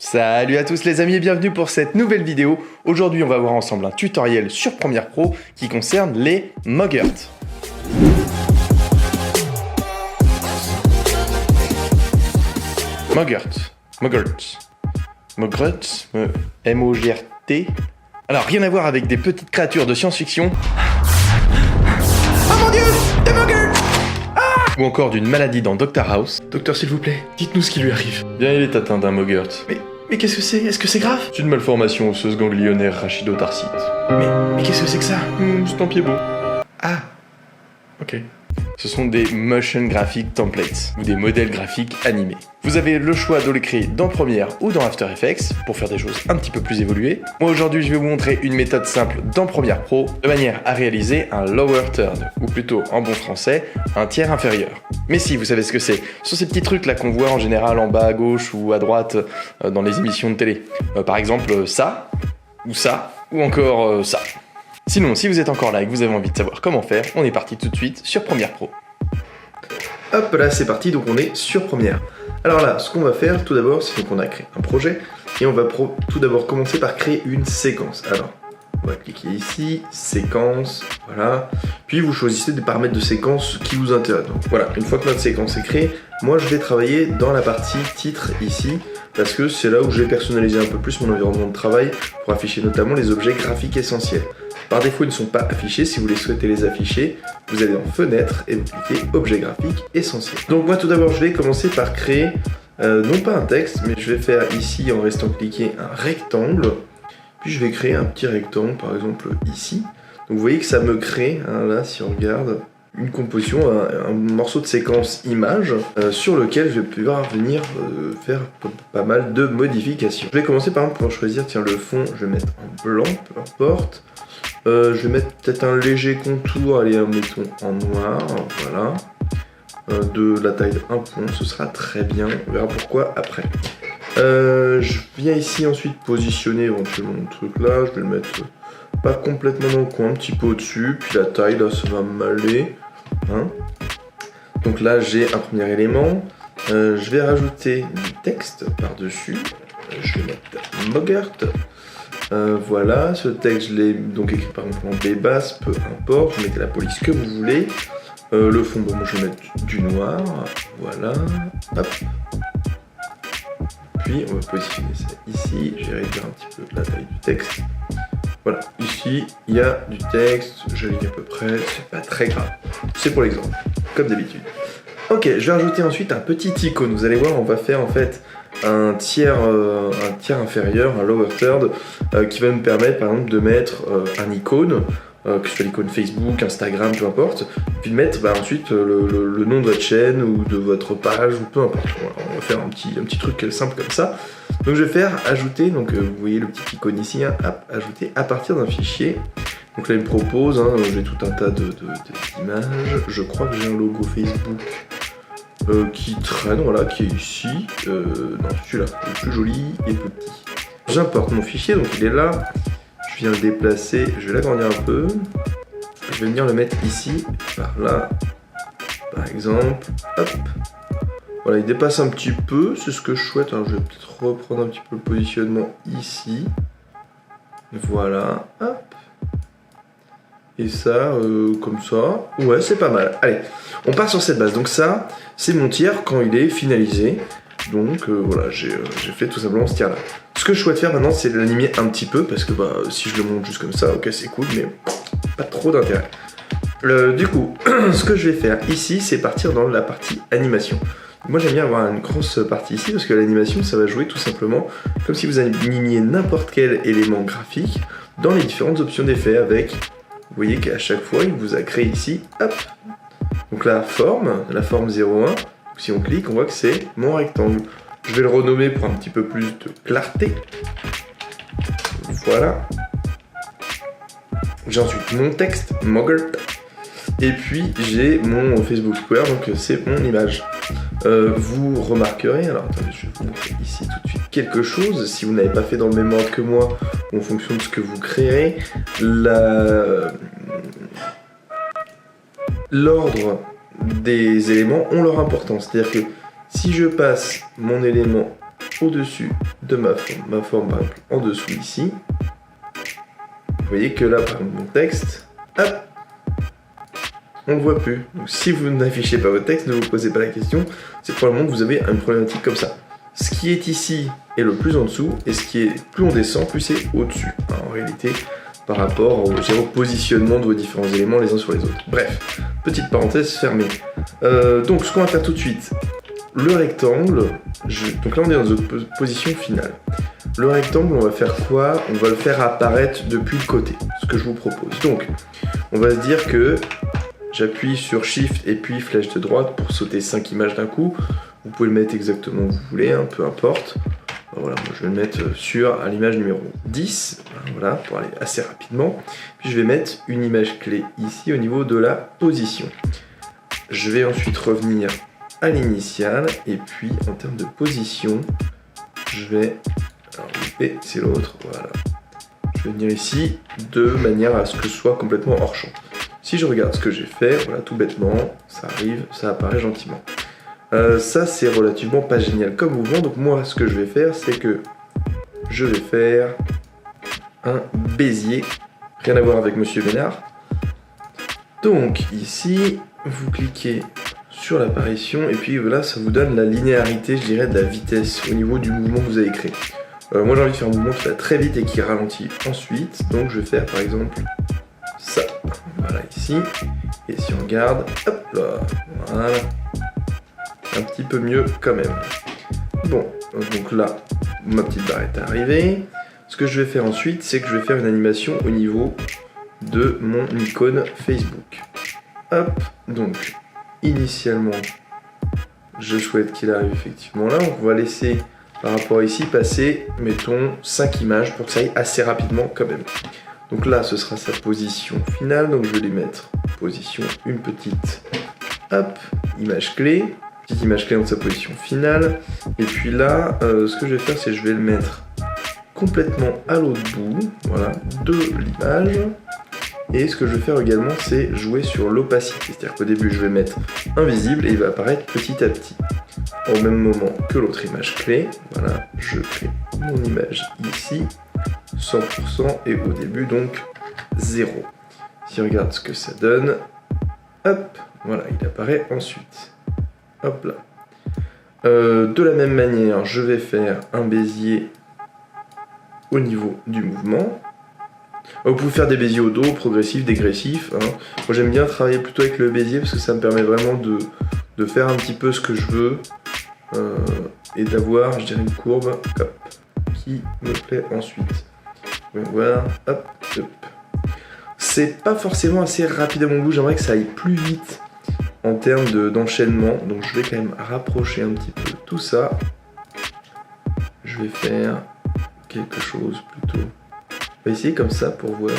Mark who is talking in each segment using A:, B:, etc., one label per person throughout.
A: Salut à tous les amis et bienvenue pour cette nouvelle vidéo. Aujourd'hui on va voir ensemble un tutoriel sur Premiere Pro qui concerne les Mogurts. Mogurts, M-O-G-R-T. Alors rien à voir avec des petites créatures de science-fiction. Oh mon dieu, des Mogurts! Ou encore d'une maladie dans Dr House. Docteur s'il vous plaît, dites-nous ce qui lui arrive. Bien il est atteint d'un Mogurt. Mais qu'est-ce que c'est? Est-ce que c'est grave? C'est une malformation osseuse ganglionnaire rachidotarsite. Mais qu'est-ce que c'est que ça? C'est un pied beau. Ah, ok. Ce sont des motion graphic templates, ou des modèles graphiques animés. Vous avez le choix de les créer dans Premiere ou dans After Effects, pour faire des choses un petit peu plus évoluées. Moi aujourd'hui je vais vous montrer une méthode simple dans Premiere Pro, de manière à réaliser un lower third, ou plutôt en bon français, un tiers inférieur. Mais si, vous savez ce que c'est. Ce sont ces petits trucs là qu'on voit en général en bas à gauche ou à droite dans les émissions de télé. Par exemple ça, ou encore ça. Sinon, si vous êtes encore là et que vous avez envie de savoir comment faire, on est parti tout de suite sur Premiere Pro. Hop là, c'est parti, donc on est sur Premiere. Alors là, ce qu'on va faire tout d'abord, c'est qu'on a créé un projet et on va tout d'abord commencer par créer une séquence. Alors, on va cliquer ici, séquence, voilà. Puis vous choisissez des paramètres de séquence qui vous intéressent. Donc voilà, une fois que notre séquence est créée, moi je vais travailler dans la partie titre ici, parce que c'est là où j'ai personnalisé un peu plus mon environnement de travail pour afficher notamment les objets graphiques essentiels. Par défaut, ils ne sont pas affichés. Si vous les souhaitez les afficher, vous allez en fenêtre et vous cliquez objet graphique essentiel. Donc moi tout d'abord, je vais commencer par créer, non pas un texte, mais je vais faire ici en restant cliqué un rectangle. Puis je vais créer un petit rectangle, par exemple ici. Donc vous voyez que ça me crée, hein, là si on regarde, une composition, un morceau de séquence image sur lequel je vais pouvoir venir faire pas mal de modifications. Je vais commencer par exemple pour choisir, tiens le fond, je vais mettre en blanc, peu importe. Je vais mettre peut-être un léger contour, allez mettons en noir, voilà. De la taille de 1 point, ce sera très bien, on verra pourquoi après. Je viens ici ensuite positionner éventuellement mon truc là, je vais le mettre pas complètement dans le coin, un petit peu au-dessus, puis la taille là ça va m'aller. Hein. Donc là j'ai un premier élément, je vais rajouter du texte par-dessus, je vais mettre Mogurt. Voilà, ce texte je l'ai donc écrit par exemple en B basse, peu importe, vous mettez la police que vous voulez. Le fond, bon, moi je vais mettre du noir, voilà, hop. Puis on va positionner ça ici, je vais réduire un petit peu la taille du texte. Voilà, ici il y a du texte, je lis à peu près, c'est pas très grave. C'est pour l'exemple, comme d'habitude. Ok, je vais rajouter ensuite un petit icône, vous allez voir, on va faire en fait un tiers inférieur, un lower third, qui va me permettre par exemple de mettre un icône, que ce soit l'icône Facebook, Instagram, peu importe, puis de mettre ensuite le nom de votre chaîne ou de votre page, ou peu importe. Voilà, on va faire un petit truc simple comme ça. Donc je vais faire ajouter, donc vous voyez le petit icône ici, hein, ajouter à partir d'un fichier. Donc là il me propose, hein, j'ai tout un tas d'images, je crois que j'ai un logo Facebook. Qui traîne, voilà, qui est ici. Non, celui-là, le plus joli et petit. J'importe mon fichier, donc il est là. Je viens le déplacer, je vais l'agrandir un peu. Je vais venir le mettre ici, par là, par exemple. Hop. Voilà, il dépasse un petit peu, c'est ce que je souhaite. Alors je vais peut-être reprendre un petit peu le positionnement ici. Voilà, hop. Et ça, comme ça, ouais, c'est pas mal. Allez, on part sur cette base. Donc ça, c'est mon tiers quand il est finalisé. Donc voilà, j'ai fait tout simplement ce tiers-là. Ce que je souhaite faire maintenant, c'est l'animer un petit peu, parce que si je le monte juste comme ça, ok, c'est cool, mais pas trop d'intérêt. Du coup, ce que je vais faire ici, c'est partir dans la partie animation. Moi, j'aime bien avoir une grosse partie ici, parce que l'animation, ça va jouer tout simplement comme si vous animiez n'importe quel élément graphique dans les différentes options d'effet avec... Vous voyez qu'à chaque fois, il vous a créé ici, hop. Donc la forme 01, si on clique, on voit que c'est mon rectangle. Je vais le renommer pour un petit peu plus de clarté. Voilà. J'ai ensuite mon texte, Mogurt. Et puis j'ai mon Facebook Square, donc c'est mon image. Vous remarquerez, alors attendez, je vais vous montrer ici tout de suite quelque chose. Si vous n'avez pas fait dans le même ordre que moi, en fonction de ce que vous créerez, l'ordre des éléments ont leur importance. C'est-à-dire que si je passe mon élément au-dessus de ma forme par exemple en dessous ici. Vous voyez que là, par exemple, mon texte, hop, on ne le voit plus. Donc si vous n'affichez pas votre texte, ne vous posez pas la question, c'est probablement que vous avez une problématique comme ça. Ce qui est ici est le plus en dessous, et ce qui est plus on descend, plus c'est au-dessus. En réalité, par rapport au positionnement de vos différents éléments les uns sur les autres. Bref, petite parenthèse fermée. Donc ce qu'on va faire tout de suite, le rectangle, donc là on est dans notre position finale. Le rectangle, on va faire quoi? On va le faire apparaître depuis le côté, ce que je vous propose. Donc, on va se dire que j'appuie sur Shift et puis flèche de droite pour sauter 5 images d'un coup. Vous pouvez le mettre exactement où vous voulez, hein, peu importe. Voilà, moi je vais le mettre à l'image numéro 10, voilà, pour aller assez rapidement. Puis je vais mettre une image clé ici au niveau de la position. Je vais ensuite revenir à l'initiale, et puis en termes de position, je vais... Alors l'IP c'est l'autre, voilà. Je vais venir ici de manière à ce que ce soit complètement hors champ. Si je regarde ce que j'ai fait, voilà, tout bêtement, ça arrive, ça apparaît gentiment. Ça c'est relativement pas génial comme mouvement, donc moi ce que je vais faire c'est que je vais faire un Bézier, rien à voir avec Monsieur Ménard. Donc ici vous cliquez sur l'apparition et puis voilà, ça vous donne la linéarité, je dirais, de la vitesse au niveau du mouvement que vous avez créé. Moi j'ai envie de faire un mouvement qui va très vite et qui ralentit ensuite, donc je vais faire par exemple ça, voilà ici, et si on regarde, hop là, voilà. Un petit peu mieux quand même. Bon, donc là, ma petite barre est arrivée. Ce que je vais faire ensuite, c'est que je vais faire une animation au niveau de mon icône Facebook. Hop, donc, initialement, je souhaite qu'il arrive effectivement là. Donc on va laisser, par rapport à ici, passer, mettons, 5 images pour que ça aille assez rapidement quand même. Donc là, ce sera sa position finale. Donc je vais lui mettre position, une petite, hop, image clé. Image clé dans sa position finale, et puis là ce que je vais faire c'est que je vais le mettre complètement à l'autre bout, voilà, de l'image, et ce que je vais faire également c'est jouer sur l'opacité, c'est-à-dire qu'au début je vais mettre invisible et il va apparaître petit à petit au même moment que l'autre image clé. Voilà, je crée mon image ici 100% et au début donc 0. Si on regarde ce que ça donne, hop, voilà, il apparaît ensuite. Hop là. De la même manière, je vais faire un Bézier au niveau du mouvement. Vous pouvez faire des Béziers au dos, progressifs, dégressifs. Hein. Moi j'aime bien travailler plutôt avec le Bézier parce que ça me permet vraiment de faire un petit peu ce que je veux et d'avoir, je dirais, une courbe hop, qui me plaît ensuite. Donc voilà, hop, hop. C'est pas forcément assez rapide à mon goût, j'aimerais que ça aille plus vite en termes d'enchaînement, donc je vais quand même rapprocher un petit peu tout ça. Je vais faire quelque chose plutôt... On va essayer comme ça pour voir.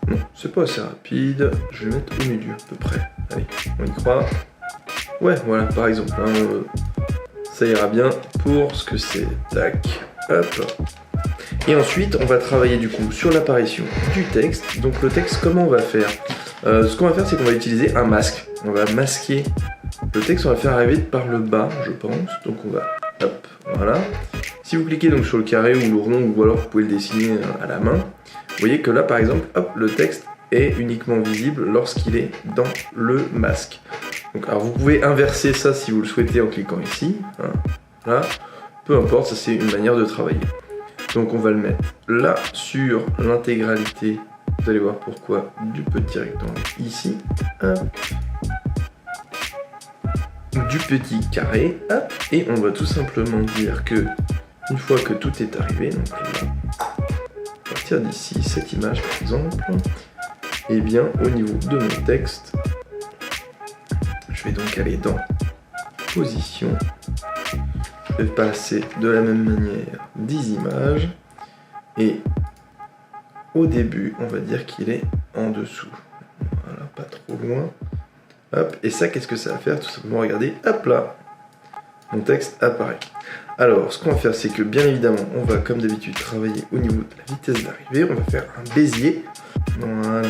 A: Non, c'est pas assez rapide, je vais le mettre au milieu à peu près. Allez, on y croit. Ouais, voilà, par exemple, hein, ça ira bien pour ce que c'est. Tac, hop. Et ensuite, on va travailler du coup sur l'apparition du texte. Donc le texte, comment on va faire? Ce qu'on va faire, c'est qu'on va utiliser un masque. On va masquer le texte, on va faire arriver par le bas, je pense. Donc on va, hop, voilà. Si vous cliquez donc sur le carré ou le rond, ou alors vous pouvez le dessiner à la main, vous voyez que là, par exemple, hop, le texte est uniquement visible lorsqu'il est dans le masque. Donc, alors vous pouvez inverser ça si vous le souhaitez en cliquant ici. Hein, là, peu importe, ça c'est une manière de travailler. Donc on va le mettre là sur l'intégralité. Vous allez voir pourquoi du petit rectangle ici, hop, du petit carré, hop, et on va tout simplement dire que une fois que tout est arrivé, donc là, à partir d'ici, cette image par exemple, et bien au niveau de mon texte, je vais donc aller dans position, je vais passer de la même manière 10 images, et au début, on va dire qu'il est en dessous. Voilà, pas trop loin. Hop, et ça, qu'est-ce que ça va faire? Tout simplement, regardez, hop là, mon texte apparaît. Alors, ce qu'on va faire, c'est que, bien évidemment, on va, comme d'habitude, travailler au niveau de la vitesse d'arrivée. On va faire un Bézier. Voilà,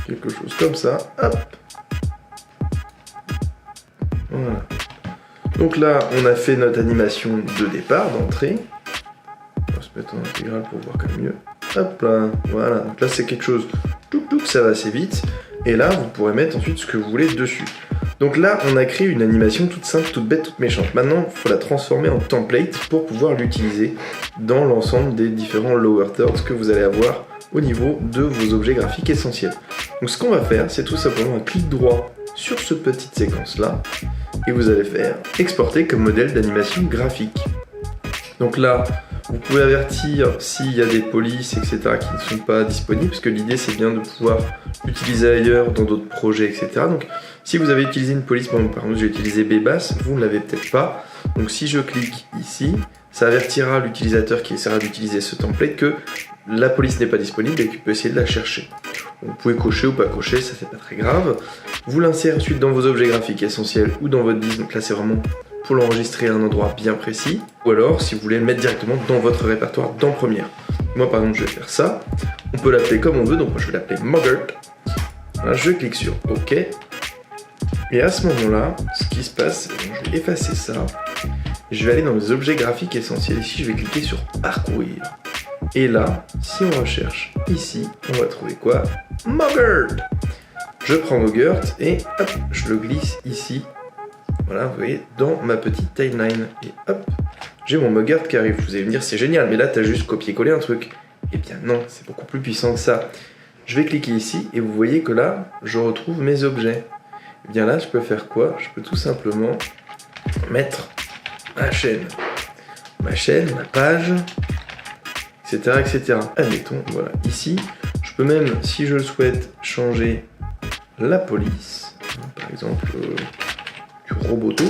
A: quelque chose comme ça. Hop. Voilà. Donc là, on a fait notre animation de départ, d'entrée. On va se mettre en intégrale pour voir quand même mieux. Hop là, voilà. Donc là, c'est quelque chose, ça va assez vite. Et là, vous pourrez mettre ensuite ce que vous voulez dessus. Donc là, on a créé une animation toute simple, toute bête, toute méchante. Maintenant, il faut la transformer en template pour pouvoir l'utiliser dans l'ensemble des différents lower thirds que vous allez avoir au niveau de vos objets graphiques essentiels. Donc ce qu'on va faire, c'est tout simplement un clic droit sur cette petite séquence-là, et vous allez faire exporter comme modèle d'animation graphique. Donc là, vous pouvez avertir s'il y a des polices, etc. qui ne sont pas disponibles, parce que l'idée c'est bien de pouvoir l'utiliser ailleurs, dans d'autres projets, etc. Donc si vous avez utilisé une police, par exemple j'ai utilisé Bébas, vous ne l'avez peut-être pas. Donc si je clique ici, ça avertira l'utilisateur qui essaiera d'utiliser ce template que la police n'est pas disponible et qu'il peut essayer de la chercher. Vous pouvez cocher ou pas cocher, ça c'est pas très grave. Vous l'insérez ensuite dans vos objets graphiques essentiels ou dans votre disque, donc là c'est vraiment pour l'enregistrer à un endroit bien précis. Ou alors si vous voulez le mettre directement dans votre répertoire dans Premiere. Moi par exemple je vais faire ça, on peut l'appeler comme on veut, donc moi je vais l'appeler Muggert. Voilà, je clique sur OK. Et à ce moment-là, ce qui se passe, je vais effacer ça. Je vais aller dans mes objets graphiques essentiels. Ici, je vais cliquer sur Parcourir. Et là, si on recherche ici, on va trouver quoi? Muggert. Je prends Muggert et hop, je le glisse ici. Voilà, vous voyez, dans ma petite timeline. Et hop, j'ai mon Muggert qui arrive. Vous allez me dire, c'est génial, mais là, t'as juste copié-collé un truc. Eh bien non, c'est beaucoup plus puissant que ça. Je vais cliquer ici et vous voyez que là, je retrouve mes objets. Et bien là, je peux faire quoi? Je peux tout simplement mettre ma chaîne, ma page, etc., etc. Admettons, voilà, ici, je peux même, si je le souhaite, changer la police, par exemple, du roboto,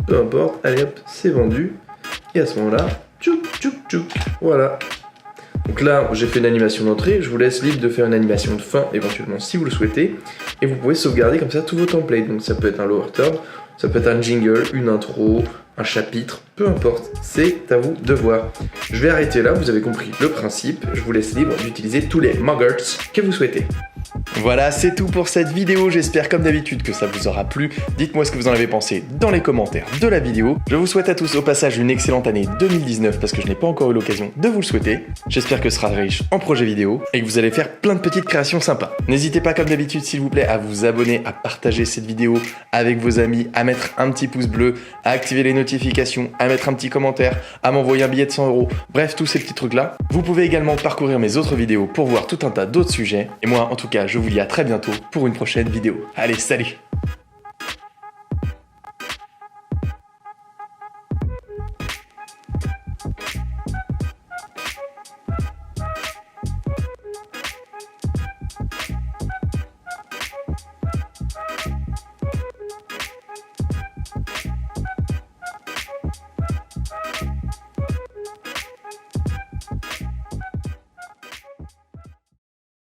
A: peu importe, allez hop, c'est vendu, et à ce moment-là, tchouk, tchouk, tchouk, voilà. Donc là, j'ai fait une animation d'entrée, je vous laisse libre de faire une animation de fin, éventuellement, si vous le souhaitez, et vous pouvez sauvegarder comme ça tous vos templates, donc ça peut être un lower third, ça peut être un jingle, une intro, un chapitre, peu importe, c'est à vous de voir. Je vais arrêter là, vous avez compris le principe, je vous laisse libre d'utiliser tous les Muggerts que vous souhaitez. Voilà, c'est tout pour cette vidéo, j'espère comme d'habitude que ça vous aura plu. Dites-moi ce que vous en avez pensé dans les commentaires de la vidéo. Je vous souhaite à tous au passage une excellente année 2019 parce que je n'ai pas encore eu l'occasion de vous le souhaiter. J'espère que ce sera riche en projets vidéo et que vous allez faire plein de petites créations sympas. N'hésitez pas comme d'habitude s'il vous plaît à vous abonner, à partager cette vidéo avec vos amis, à mettre un petit pouce bleu, à activer les notifications, à mettre un petit commentaire, à m'envoyer un billet de 100 €, bref tous ces petits trucs là. Vous pouvez également parcourir mes autres vidéos pour voir tout un tas d'autres sujets. Et moi en tout cas je vous dis à très bientôt pour une prochaine vidéo. Allez, salut!